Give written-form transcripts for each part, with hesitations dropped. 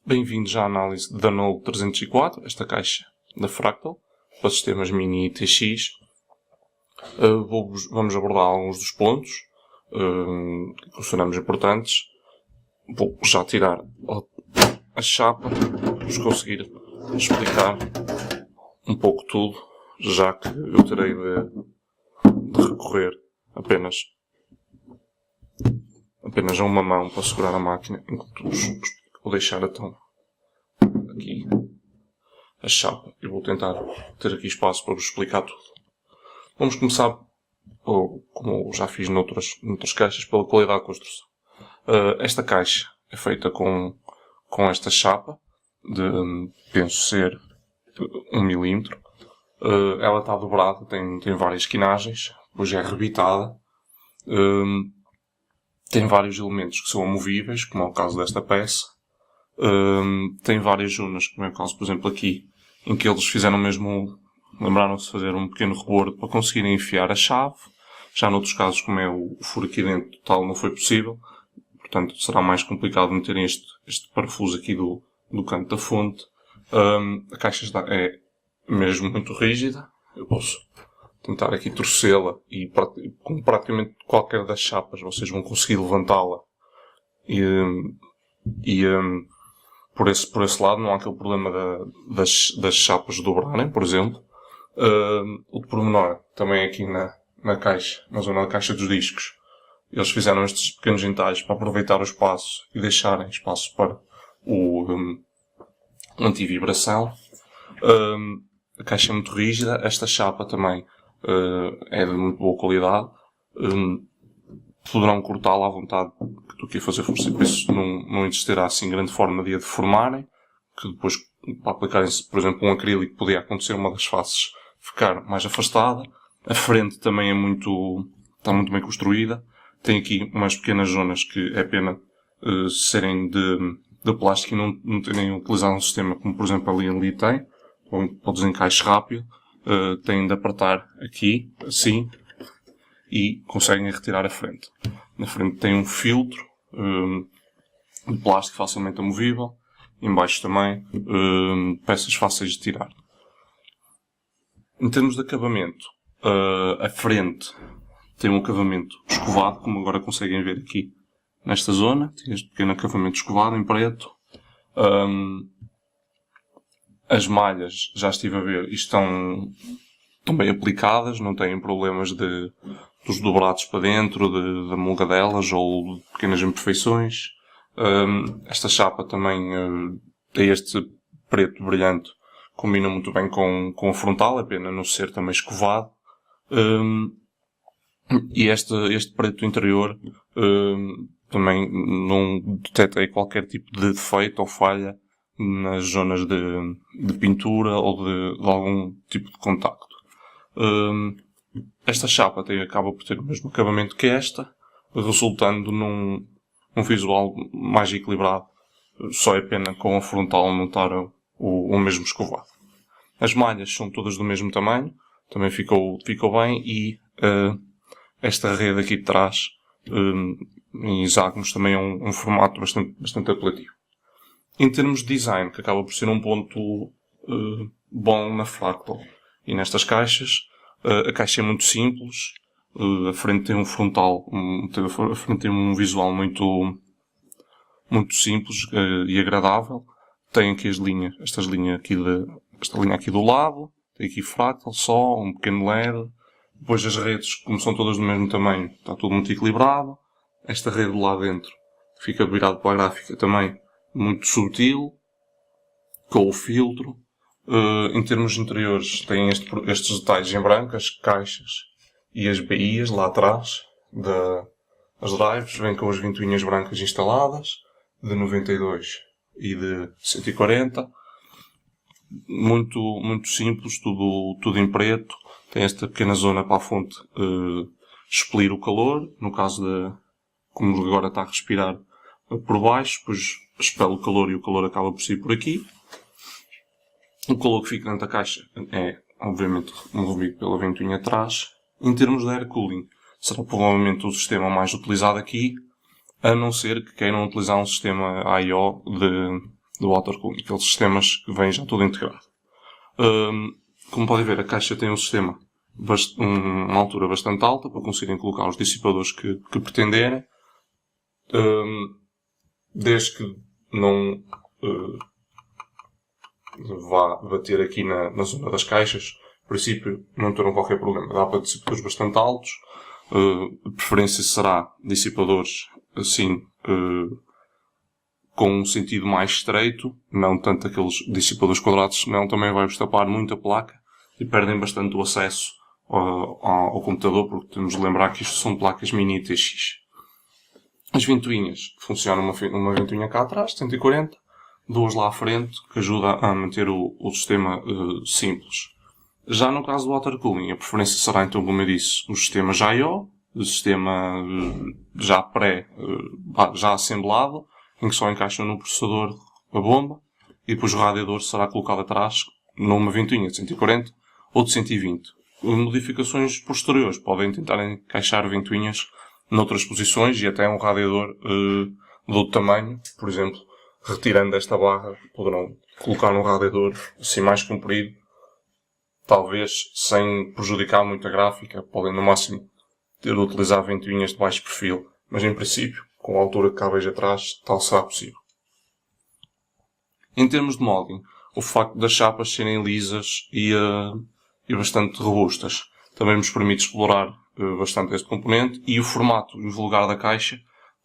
Bem-vindos à análise da Node 304, esta caixa da Fractal, para sistemas Mini e TX. Vamos abordar alguns dos pontos que consideramos importantes. Vou já tirar a chapa, para vos conseguir explicar um pouco tudo, já que eu terei de recorrer apenas a uma mão para segurar a máquina, enquanto vou deixar então aqui a chapa e vou tentar ter aqui espaço para vos explicar tudo. Vamos começar, como já fiz noutras caixas, pela qualidade de construção. Esta caixa é feita com esta chapa de, penso ser 1 mm. Ela está dobrada, tem várias quinagens, depois é rebitada. Tem vários elementos que são amovíveis, como é o caso desta peça. Tem várias zonas, como é o caso, por exemplo, aqui, em que eles fizeram mesmo, lembraram-se de fazer um pequeno rebordo para conseguirem enfiar a chave. Já noutros casos, como é o furo aqui dentro, tal não foi possível. Portanto, será mais complicado meterem este parafuso aqui do canto da fonte. A caixa é mesmo muito rígida. Eu posso tentar aqui torcê-la e com praticamente qualquer das chapas vocês vão conseguir levantá-la. Por esse lado não há aquele problema das chapas dobrarem, por exemplo. Outro pormenor, também aqui na caixa, na zona da caixa dos discos, eles fizeram estes pequenos entalhes para aproveitar o espaço e deixarem espaço para o anti-vibração. A caixa é muito rígida, esta chapa também é de muito boa qualidade. Poderão cortá-la à vontade do que fazer força. Isso não existirá assim grande forma de a deformarem, que depois, para aplicarem, por exemplo, um acrílico, podia acontecer uma das faces ficar mais afastada. A frente também está muito bem construída. Tem aqui umas pequenas zonas que é pena serem de plástico e não terem utilizado um sistema como, por exemplo, ali tem, ou para o desencaixe rápido. Têm de apertar aqui, assim, e conseguem retirar a frente. Na frente tem um filtro de plástico facilmente amovível. Em baixo também peças fáceis de tirar. Em termos de acabamento, a frente tem um acabamento escovado, como agora conseguem ver aqui nesta zona. Tem este pequeno acabamento escovado em preto. As malhas, já estive a ver, estão bem aplicadas, não têm problemas dos dobrados para dentro, da molgadelas ou de pequenas imperfeições. Esta chapa também tem este preto brilhante, combina muito bem com a frontal, é pena não ser também escovado. E este preto interior também não detectei qualquer tipo de defeito ou falha nas zonas de pintura ou de algum tipo de contacto. Esta chapa acaba por ter o mesmo acabamento que esta, resultando num visual mais equilibrado. Só é pena com a frontal não estar o mesmo escovado. As malhas são todas do mesmo tamanho, também ficou bem, e esta rede aqui de trás, em hexágonos, também é um formato bastante apelativo. Em termos de design, que acaba por ser um ponto bom na Fractal e nestas caixas, a caixa é muito simples. A frente tem um frontal, a frente tem um visual muito simples e agradável. Tem aqui esta linha aqui do lado, tem aqui Fractal só, um pequeno LED. Depois as redes, como são todas do mesmo tamanho, está tudo muito equilibrado. Esta rede lá dentro fica virado para a gráfica também muito sutil, com o filtro. Em termos interiores, tem estes detalhes em branco, as caixas e as baías lá atrás das drives. Vem com as ventoinhas brancas instaladas, de 92 e de 140. Muito simples, tudo em preto. Tem esta pequena zona para a fonte expelir o calor, no caso como agora está a respirar por baixo, depois expele o calor e o calor acaba por sair por aqui. O calor que fica dentro da caixa é, obviamente, removido pela ventoinha atrás. Em termos de air cooling, será provavelmente o sistema mais utilizado aqui, a não ser que queiram utilizar um sistema I/O do water cooling, aqueles sistemas que vêm já tudo integrado. Como podem ver, a caixa tem um sistema, uma altura bastante alta para conseguirem colocar os dissipadores que pretenderem, desde que não vá bater aqui na zona das caixas. A princípio não terão qualquer problema. Dá para dissipadores bastante altos. A preferência será dissipadores assim, com um sentido mais estreito, não tanto aqueles dissipadores quadrados, senão também vai-vos tapar muito a placa e perdem bastante o acesso ao computador, porque temos de lembrar que isto são placas mini TX. As ventoinhas, funciona uma ventoinha cá atrás, 140, duas lá à frente, que ajuda a manter o sistema simples. Já no caso do water cooling, a preferência será então, como eu disse, o sistema já IO, o sistema já assemblado, em que só encaixam no processador a bomba, e depois o radiador será colocado atrás numa ventoinha de 140 ou de 120. Modificações posteriores podem tentar encaixar ventoinhas noutras posições e até um radiador de outro tamanho, por exemplo, retirando esta barra, poderão colocar um radiador assim mais comprido, talvez sem prejudicar muito a gráfica, podem no máximo ter de utilizar ventoinhas de baixo perfil, mas em princípio, com a altura que cá vejo atrás, tal será possível. Em termos de modding, o facto das chapas serem lisas e bastante robustas também nos permite explorar bastante este componente, e o formato invulgar da caixa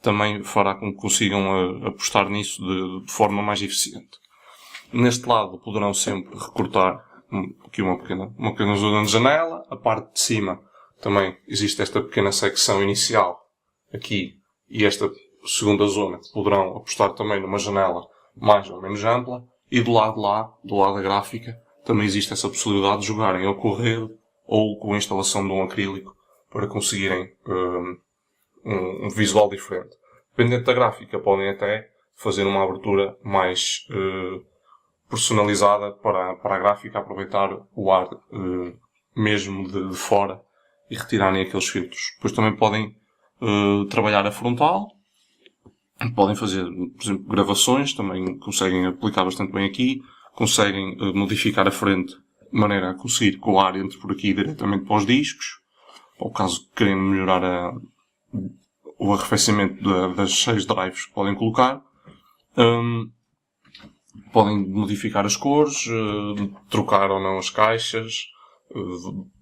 também fará com que consigam apostar nisso de forma mais eficiente. Neste lado poderão sempre recortar aqui uma pequena zona de janela. A parte de cima também existe esta pequena secção inicial aqui, e esta segunda zona poderão apostar também numa janela mais ou menos ampla, e do lado de lá, do lado da gráfica, também existe essa possibilidade de jogarem ou com rede ou com a instalação de um acrílico para conseguirem um visual diferente. Dependendo da gráfica, podem até fazer uma abertura mais personalizada para a gráfica aproveitar o ar mesmo de fora e retirarem aqueles filtros. Depois também podem trabalhar a frontal, podem fazer, por exemplo, gravações, também conseguem aplicar bastante bem aqui, conseguem modificar a frente de maneira a conseguir que o ar entre por aqui diretamente para os discos, ou caso queiram melhorar o arrefecimento das 6 drives que podem colocar. Podem modificar as cores, trocar ou não as caixas,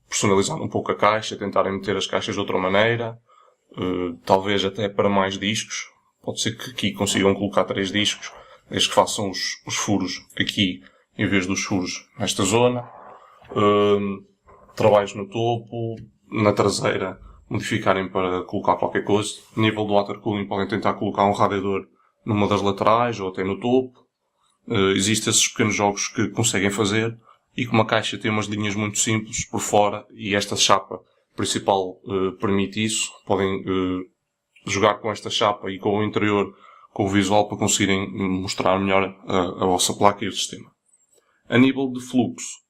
personalizar um pouco a caixa, tentarem meter as caixas de outra maneira, talvez até para mais discos. Pode ser que aqui consigam colocar 3 discos, desde que façam os furos aqui em vez dos furos nesta zona. Trabalhos no topo, na traseira, modificarem para colocar qualquer coisa. A nível do water cooling podem tentar colocar um radiador numa das laterais ou até no topo. Existem esses pequenos jogos que conseguem fazer, e como a caixa tem umas linhas muito simples por fora e esta chapa principal permite isso, podem jogar com esta chapa e com o interior, com o visual, para conseguirem mostrar melhor a vossa placa e o sistema. A nível de fluxo,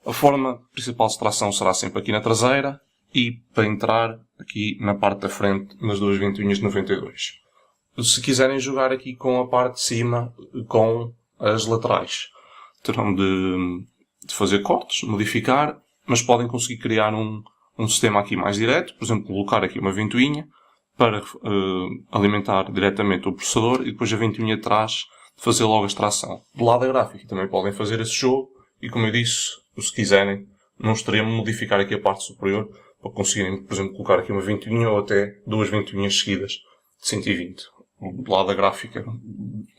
a forma principal de tração será sempre aqui na traseira, e para entrar aqui na parte da frente nas duas ventoinhas de 92. Se quiserem jogar aqui com a parte de cima, com as laterais, terão de fazer cortes, modificar, mas podem conseguir criar um sistema aqui mais direto, por exemplo, colocar aqui uma ventoinha para alimentar diretamente o processador, e depois a ventoinha de trás fazer logo a extração. Do lado da gráfica também podem fazer esse jogo, e como eu disse, se quiserem, num extremo, modificar aqui a parte superior para conseguirem, por exemplo, colocar aqui uma ventoinha ou até duas ventoinhas seguidas de 120. Do lado da gráfica,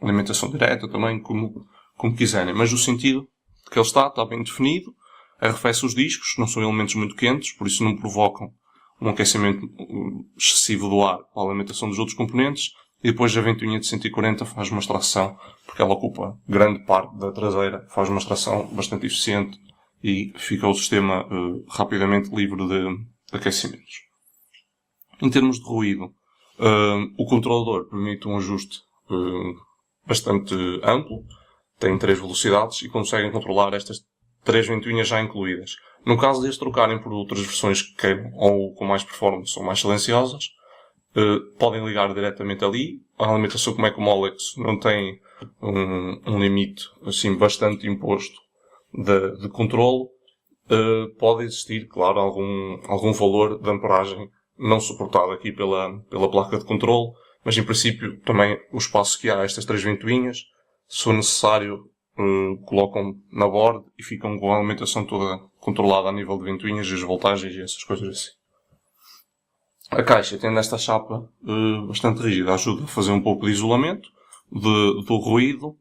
alimentação direta também, como quiserem. Mas o sentido que ele está bem definido, arrefece os discos, não são elementos muito quentes, por isso não provocam um aquecimento excessivo do ar para a alimentação dos outros componentes, e depois a ventoinha de 140 faz uma extração, porque ela ocupa grande parte da traseira, faz uma extração bastante eficiente e fica o sistema rapidamente livre de aquecimentos. Em termos de ruído, o controlador permite um ajuste bastante amplo, tem 3 velocidades e conseguem controlar estas 3 ventoinhas já incluídas. No caso de as trocarem por outras versões que queiram, ou com mais performance ou mais silenciosas, podem ligar diretamente ali. A alimentação, como é que o Molex não tem um limite assim bastante imposto de controle, pode existir, claro, algum valor de amperagem não suportado aqui pela placa de controle, mas em princípio também o espaço que há estas 3 ventoinhas, se for necessário, colocam na board e ficam com a alimentação toda controlada a nível de ventoinhas e as voltagens e essas coisas assim. A caixa, tendo esta chapa bastante rígida, ajuda a fazer um pouco de isolamento do ruído.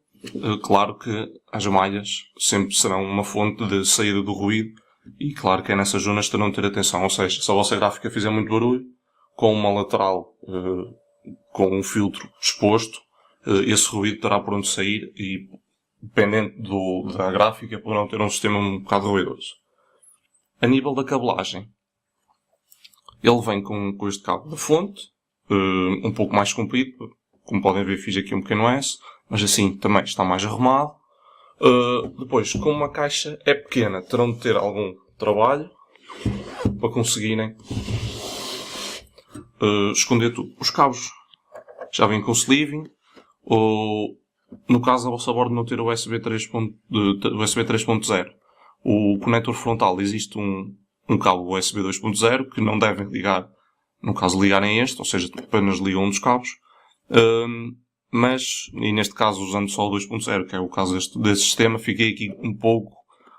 Claro que as malhas sempre serão uma fonte de saída do ruído e claro que é nessas zonas que terão de ter atenção. Ou seja, se a vossa gráfica fizer muito barulho, com uma lateral com um filtro exposto, esse ruído terá por onde sair e, dependente da gráfica, poderão ter um sistema um bocado ruidoso. A nível da cabelagem, ele vem com este cabo da fonte, um pouco mais comprido. Como podem ver, fiz aqui um pequeno S, mas assim também está mais arrumado. Depois, como a caixa é pequena, terão de ter algum trabalho para conseguirem esconder tudo. Os cabos já vêm com sleeving. No caso da vossa board não ter o USB 3.0, o conector frontal existe um cabo USB 2.0 que não devem ligar, no caso ligarem este, ou seja, apenas ligam um dos cabos. Mas, e neste caso usando só o 2.0, que é o caso deste sistema, fiquei aqui um pouco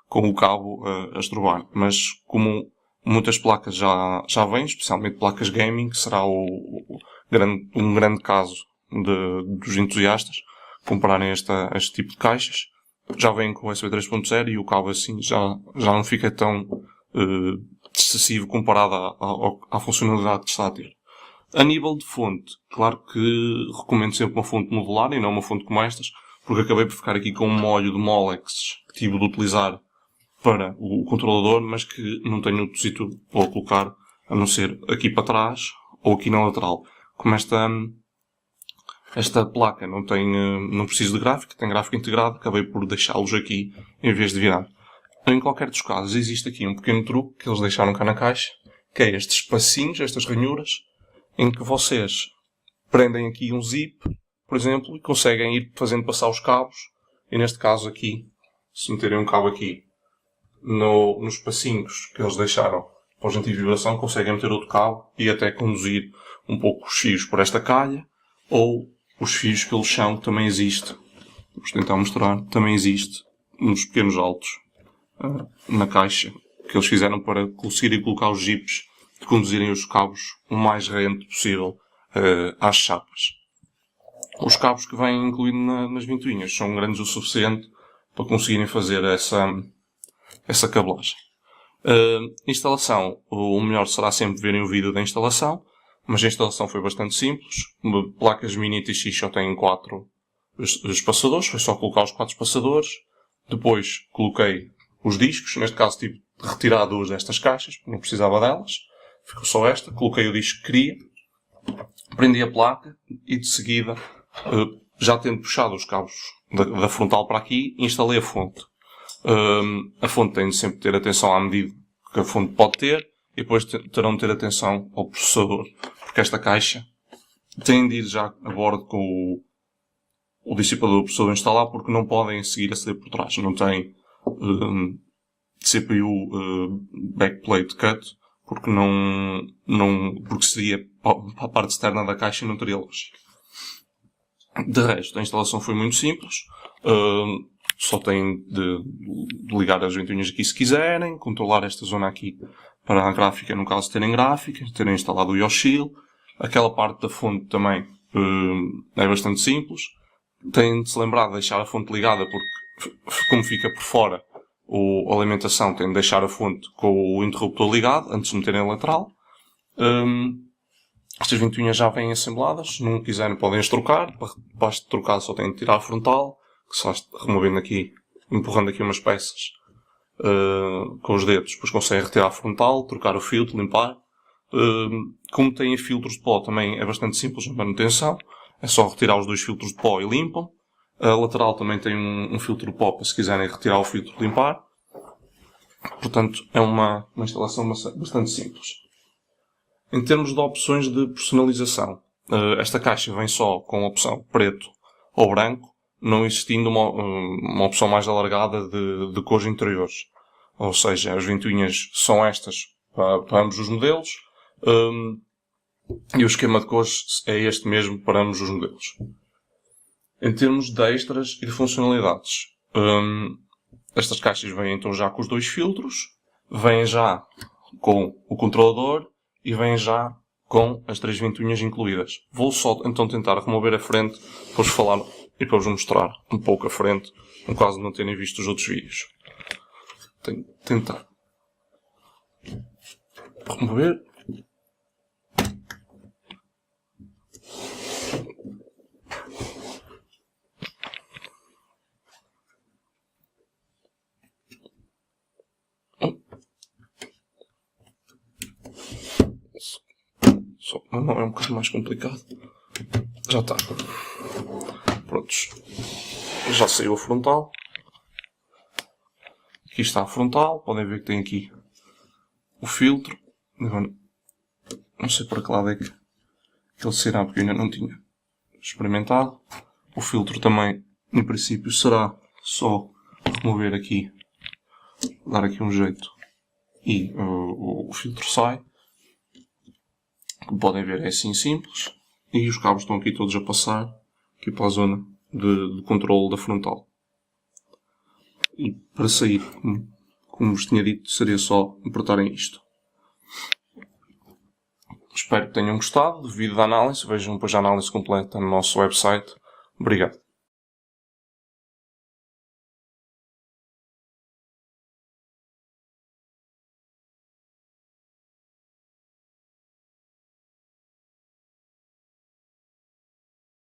com o cabo a estrobar. Mas como muitas placas já vêm, especialmente placas gaming, será um grande caso dos entusiastas comprarem este tipo de caixas. Já vêm com o USB 3.0 e o cabo assim já não fica tão excessivo comparado à funcionalidade que está a ter. A nível de fonte, claro que recomendo sempre uma fonte modular e não uma fonte como estas, porque acabei por ficar aqui com um molho de Molex que tive de utilizar para o controlador, mas que não tenho outro sítio para colocar, a não ser aqui para trás ou aqui na lateral. Como esta placa não precisa de gráfica, tem gráfico integrado, acabei por deixá-los aqui em vez de virar. Em qualquer dos casos, existe aqui um pequeno truque que eles deixaram cá na caixa, que é estes espacinhos, estas ranhuras, em que vocês prendem aqui um zip, por exemplo, e conseguem ir fazendo passar os cabos. E neste caso aqui, se meterem um cabo aqui nos espacinhos que eles deixaram para os anti-vibração, conseguem meter outro cabo e até conduzir um pouco os fios por esta calha, ou os fios pelo chão, também existe. Vamos tentar mostrar, também existe nos pequenos altos na caixa, que eles fizeram para conseguirem colocar os zips de conduzirem os cabos o mais rente possível às chapas. Os cabos que vêm incluídos nas ventoinhas são grandes o suficiente para conseguirem fazer essa cabelagem. Instalação, o melhor será sempre verem o vídeo da instalação, mas a instalação foi bastante simples. Placas mini TX só têm 4 espaçadores, foi só colocar os 4 espaçadores. Depois coloquei os discos, neste caso tive de retirar 2 destas caixas, porque não precisava delas. Ficou só esta, coloquei o disco que queria, prendi a placa e de seguida, já tendo puxado os cabos da frontal para aqui, instalei a fonte. A fonte tem de sempre ter atenção à medida que a fonte pode ter e depois terão de ter atenção ao processador, porque esta caixa tem de ir já a bordo com o dissipador do processador instalar, porque não podem seguir aceder por trás. Não tem CPU backplate cut, porque porque seria para a parte externa da caixa e não teria lógica. De resto, a instalação foi muito simples. Só têm de ligar as ventoinhas aqui se quiserem, controlar esta zona aqui para a gráfica, no caso terem gráfica, terem instalado o Yoshil. Aquela parte da fonte também é bastante simples. Têm de se lembrar de deixar a fonte ligada, porque como fica por fora a alimentação, têm de deixar a fonte com o interruptor ligado antes de meterem a lateral. Estas ventoinhas já vêm assembladas. Se não quiserem podem as trocar. Basta trocar, só têm de tirar a frontal, que só removendo aqui, empurrando aqui umas peças com os dedos. Depois conseguem retirar a frontal, trocar o filtro, limpar. Como têm filtros de pó, também é bastante simples a manutenção. É só retirar os 2 filtros de pó e limpam. A lateral também tem um filtro de pó para se quiserem retirar o filtro e limpar. Portanto, é uma instalação bastante simples. Em termos de opções de personalização, esta caixa vem só com a opção preto ou branco, não existindo uma opção mais alargada de cores interiores. Ou seja, as ventoinhas são estas para ambos os modelos, e o esquema de cores é este mesmo para ambos os modelos. Em termos de extras e de funcionalidades, estas caixas vêm então já com os 2 filtros, vêm já com o controlador e vêm já com as 3 ventoinhas incluídas. Vou só então tentar remover a frente para vos falar e para vos mostrar um pouco a frente, no caso de não terem visto os outros vídeos. Tenho que tentar remover. Só não é um bocado mais complicado. Já está. Prontos. Já saiu a frontal. Aqui está a frontal. Podem ver que tem aqui o filtro. Agora, não sei para que lado é que ele será, porque eu ainda não tinha experimentado. O filtro também, em princípio, será só remover aqui, dar aqui um jeito e o filtro sai. Como podem ver, é assim simples. E os cabos estão aqui todos a passar aqui para a zona de controle da frontal. E para sair, como vos tinha dito, seria só apertarem isto. Espero que tenham gostado do vídeo da análise. Vejam depois a análise completa no nosso website. Obrigado.